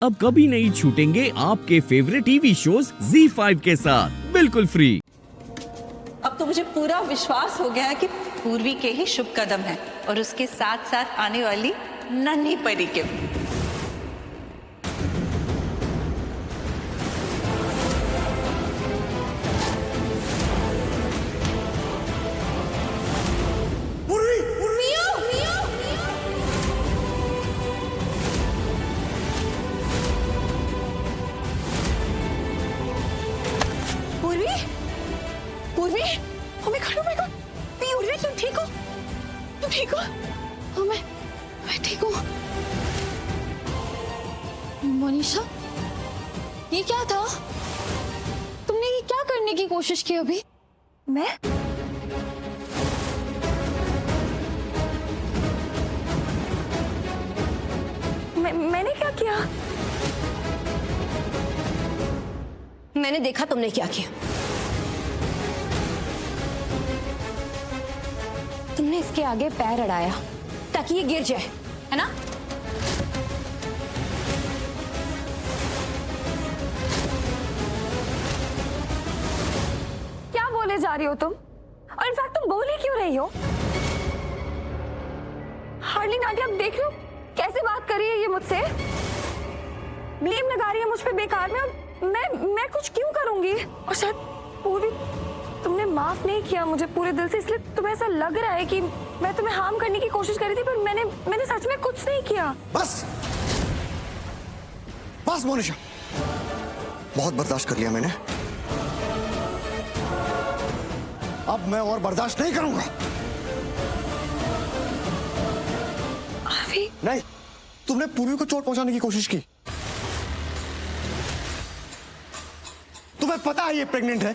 अब कभी नहीं छूटेंगे आपके फेवरेट टीवी शोज ZEE5 के साथ बिल्कुल फ्री। अब तो मुझे पूरा विश्वास हो गया है कि पूर्वी के ही शुभ कदम है और उसके साथ साथ आने वाली नन्ही परी के भी। पूर्वी, पूर्वी, oh my God, oh my God, पूर्वी तुम ठीक हो? तुम ठीक हो? हाँ मैं ठीक हूँ। मनीषा, ये क्या था? तुमने ये क्या करने की कोशिश की अभी? मैंने क्या किया? मैंने देखा तुमने क्या किया। तुमने इसके आगे पैर अड़ाया ताकि ये गिर जाए, है ना? क्या बोले जा रही हो तुम? और इनफैक्ट तुम बोल ही क्यों रही हो? हार्डली आंटी, आप देख लो कैसे बात कर रही है ये मुझसे। ब्लेम लगा रही है मुझ पे बेकार में, और मैं कुछ क्यों करूंगी? और शायद पूरी तुमने माफ नहीं किया मुझे पूरे दिल से, इसलिए तुम्हें ऐसा लग रहा है कि मैं तुम्हें हार्म करने की कोशिश कर रही थी, पर मैंने सच में कुछ नहीं किया। बस बस मोनिशा, बहुत बर्दाश्त कर लिया मैंने। अब मैं और बर्दाश्त नहीं करूंगा। नहीं, तुमने पूर्वी को चोट पहुंचाने की कोशिश की। तुम्हें पता है ये प्रेग्नेंट है,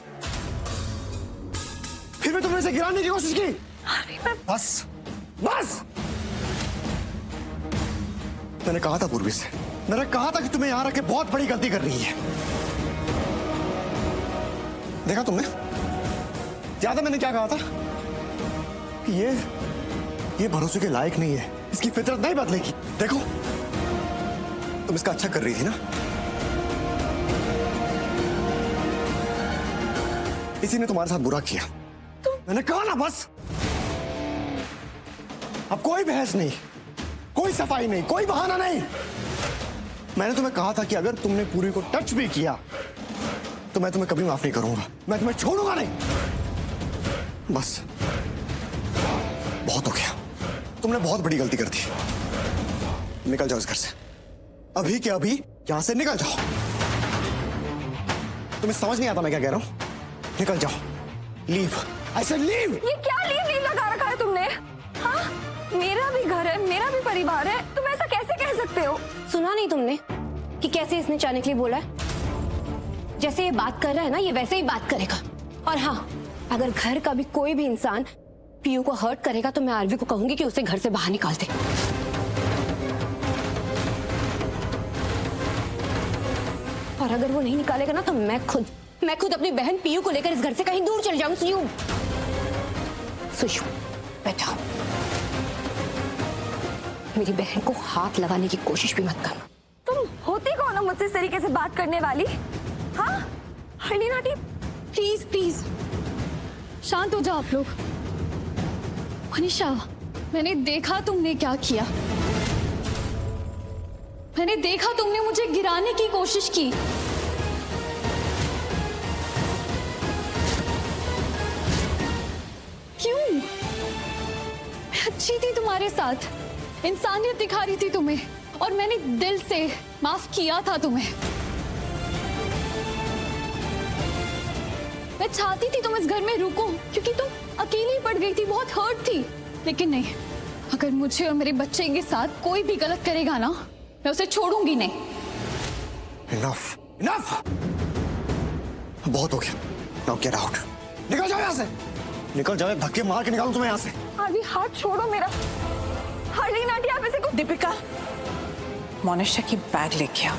फिर भी तुमने इसे गिराने की कोशिश की। बस बस, मैंने कहा था पूर्वी से, मैंने कहा था कि तुम्हें यहां रख के बहुत बड़ी गलती कर रही है। देखा तुमने? ज्यादा मैंने क्या कहा था कि ये भरोसे के लायक नहीं है, इसकी फितरत नहीं बदलेगी। देखो, तुम इसका अच्छा कर रही थी ना, इसी ने तुम्हारे साथ बुरा किया। मैंने कहा ना, बस अब कोई बहस नहीं, कोई सफाई नहीं, कोई बहाना नहीं। मैंने तुम्हें कहा था कि अगर तुमने पूरी को टच भी किया तो मैं तुम्हें कभी माफ नहीं करूंगा, मैं तुम्हें छोड़ूंगा नहीं। बस बहुत हो गया, तुमने बहुत बड़ी गलती कर दी। निकल जाओ इस घर से, अभी के अभी यहां से निकल जाओ। तुम्हें समझ नहीं आता मैं क्या कह रहा हूं? निकल जाओ, लीव, आई सेड लीव। ये क्या लीव लगा रखा है तुमने? हाँ, मेरा भी घर है, मेरा भी परिवार है, तुम ऐसा कैसे कह सकते हो? सुना नहीं तुमने कि कैसे इसने जाने के लिए बोला है? जैसे ये बात कर रहा है ना, ये वैसे ही बात करेगा। और हाँ, अगर घर का भी कोई भी इंसान पीयू को हर्ट करेगा तो मैं आरवी को कहूंगी कि उसे घर से बाहर निकाल दे। और अगर वो नहीं निकालेगा ना तो मैं खुद अपनी बहन पीयू को लेकर इस घर से कहीं दूर चल जाऊंगी। सुशु, बैठो। मेरी बहन को हाथ लगाने की कोशिश भी मत करना। तुम होती कौन हो मुझसे इस तरीके से बात करने वाली? हाँ, हनी नाटी, प्लीज शांत हो जाओ आप लोग। मनीषा, मैंने देखा तुमने क्या किया। मैंने देखा तुमने मुझे गिराने की कोशिश की। क्यों? मैं अच्छी थी तुम्हारे साथ, इंसानियत दिखा रही थी तुम्हें, और मैंने दिल से माफ किया था तुम्हें। मैं चाहती थी तुम इस घर में रुको, क्योंकि तुम अकेली पड़ गई थी, बहुत हर्ट थी। लेकिन नहीं, अगर मुझे और मेरे बच्चे के साथ कोई भी गलत करेगा ना, मैं उसे छोड़ूंगी नहीं। इनफ, इनफ, बहुत हो गया। नाउ गेट आउट, निकल जाओ यहाँ से, निकल जाओ। धक्के मार के निकालूं तुम्हें यहाँ से। अभी हाथ छोड़ो मेरा। हार्डली नाटी, आप ऐसे को। दीपिका, मोनिशा की बैग लेके आओ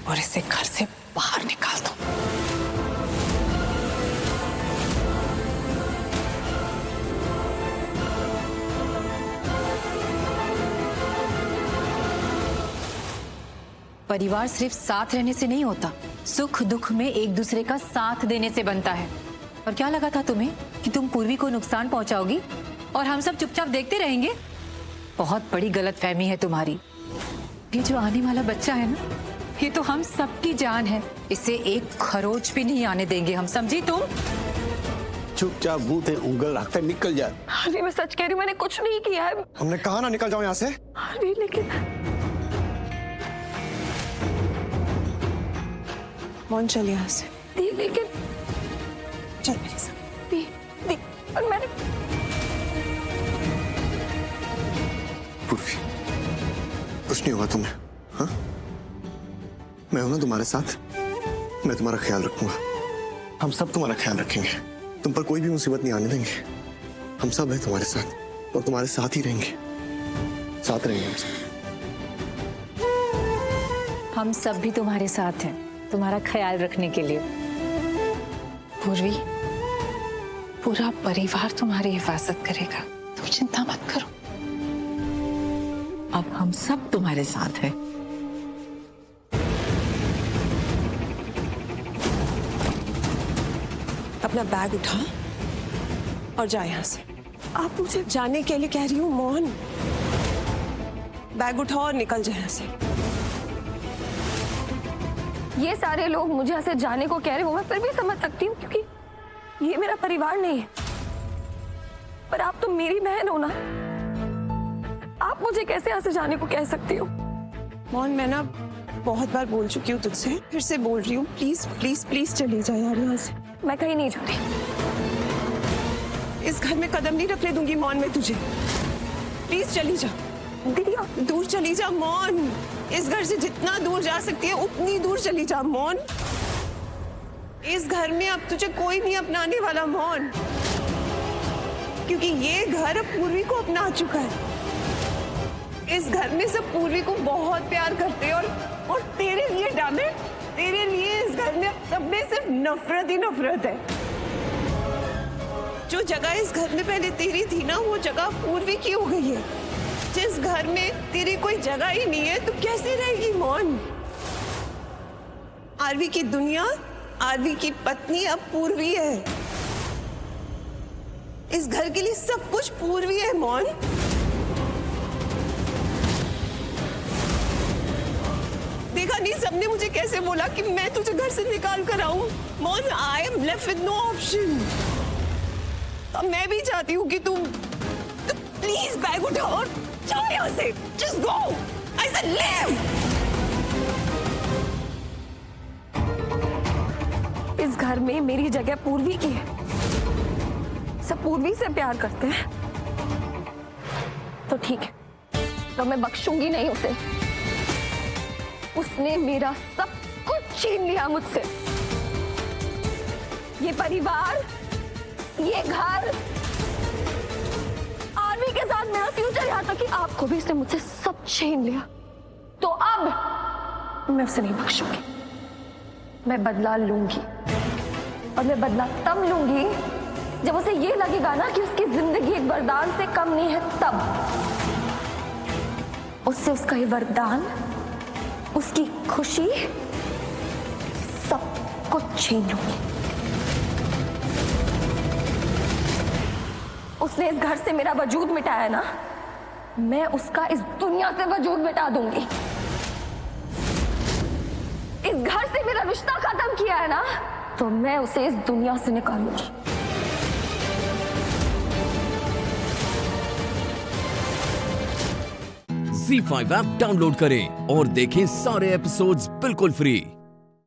और इसे घर से बाहर निकाल दो। परिवार सिर्फ साथ रहने से नहीं होता, सुख दुख में एक दूसरे का साथ देने से बनता है। और क्या लगा था तुम्हें कि तुम पूर्वी को नुकसान पहुंचाओगी और हम सब चुपचाप देखते रहेंगे? बहुत बड़ी गलतफहमी है तुम्हारी। ये जो आने वाला बच्चा है ना, ये तो हम सबकी जान है। इसे एक खरोच भी नहीं आने देंगे हम, समझी तुम? चुपचाप मुंह पे उंगल रखकर निकल जा। हार्वी मैं सच कह रही हूँ, मैंने कुछ नहीं किया है। हमने कहा ना निकल जाओ यहाँ से। हार्वी लेकिन मौन चल यहाँ से। दी लेकिन चल मेरे साथ। दी और मैंने पूर्वी, कुछ नहीं होगा तुम्हें। हाँ, मैं हूं ना तुम्हारे साथ। मैं तुम्हारा ख्याल रखूंगा। हम सब तुम्हारा ख्याल रखेंगे। तुम पर कोई भी मुसीबत नहीं आने देंगे। हम सब हैं तुम्हारे साथ और तुम्हारे साथ ही रहेंगे। साथ रहेंगे हम सब। हम सब भी तुम्हारे साथ हैं, तुम्हारा ख्याल रखने के लिए। पूर्वी, पूरा परिवार तुम्हारी हिफाजत करेगा, तुम चिंता मत करो। अब हम सब तुम्हारे साथ हैं। अपना बैग उठा और जा यहाँ से। आप मुझे जाने के लिए कह रही हूँ मोहन। बैग उठाओ और निकल जाए यहाँ से। ये सारे लोग मुझे ऐसे जाने को कह रहे हो, मैं फिर भी समझ सकती हूँ क्योंकि ये मेरा परिवार नहीं है। पर आप तो मेरी बहन हो ना, आप मुझे कैसे यहाँ से जाने को कह सकती हो? मोहन मैं ना बहुत बार बोल चुकी हूँ तुझसे, फिर से बोल रही हूँ, प्लीज प्लीज प्लीज चली जा यार यहाँ से। मैं कहीं नहीं जा रही। इस घर में कदम नहीं रखने दूंगी मोहन मैं तुझे। प्लीज चली जा दीदी आप दूर चली जा मोहन। इस घर से जितना दूर जा सकती है उतनी दूर चली जा मोहन। इस घर में अब तुझे कोई नहीं अपनाने वाला मोहन, क्योंकि ये घर अब पूर्वी को अपना चुका है। इस घर में सब पूर्वी को बहुत प्यार करते हैं और तेरे लिए डामे, तेरे लिए इस घर में सब में सिर्फ नफरत ही नफरत है। जो जगह इस घर में पहले तेरी थी ना, वो जगह पूर्वी की हो गई है। जिस घर में तेरी कोई जगह ही नहीं है, तो कैसे रहेगी मोहन? आरवी की दुनिया, आरवी की पत्नी अब पूर्वी है। इस घर के लिए सब कुछ पूर्वी है मोहन। देखा नहीं सबने मुझे कैसे बोला कि मैं तुझे घर से निकाल कर आऊं? Mohan I am left with no option. अब मैं भी चाहती हूँ कि तुम प्लीज बैग उठाओ और जाओ यहाँ से। Just go, I said leave. इस घर में मेरी जगह पूर्वी की है। सब पूर्वी से प्यार करते हैं तो ठीक है, तो मैं बख्शूंगी नहीं उसे। उसने मेरा सब कुछ छीन लिया मुझसे। ये परिवार, ये घर, आरवी के साथ मेरा फ्यूचर, यहाँ तक कि आपको भी इसने मुझसे सब छीन लिया। तो अब मैं उसे नहीं बख्शूंगी। मैं बदला लूंगी और मैं बदला तब लूंगी जब उसे ये लगेगा ना कि उसकी जिंदगी एक वरदान से कम नहीं है। तब उससे उसका ये वरदान, उसकी खुशी, सब कुछ छीन लूंगी। उसने इस घर से मेरा वजूद मिटाया ना, मैं उसका इस दुनिया से वजूद मिटा दूंगी। इस घर से मेरा रिश्ता खत्म किया है ना, तो मैं उसे इस दुनिया से निकालूंगी। Z5 ऐप डाउनलोड करें और देखें सारे एपिसोड्स बिल्कुल फ्री।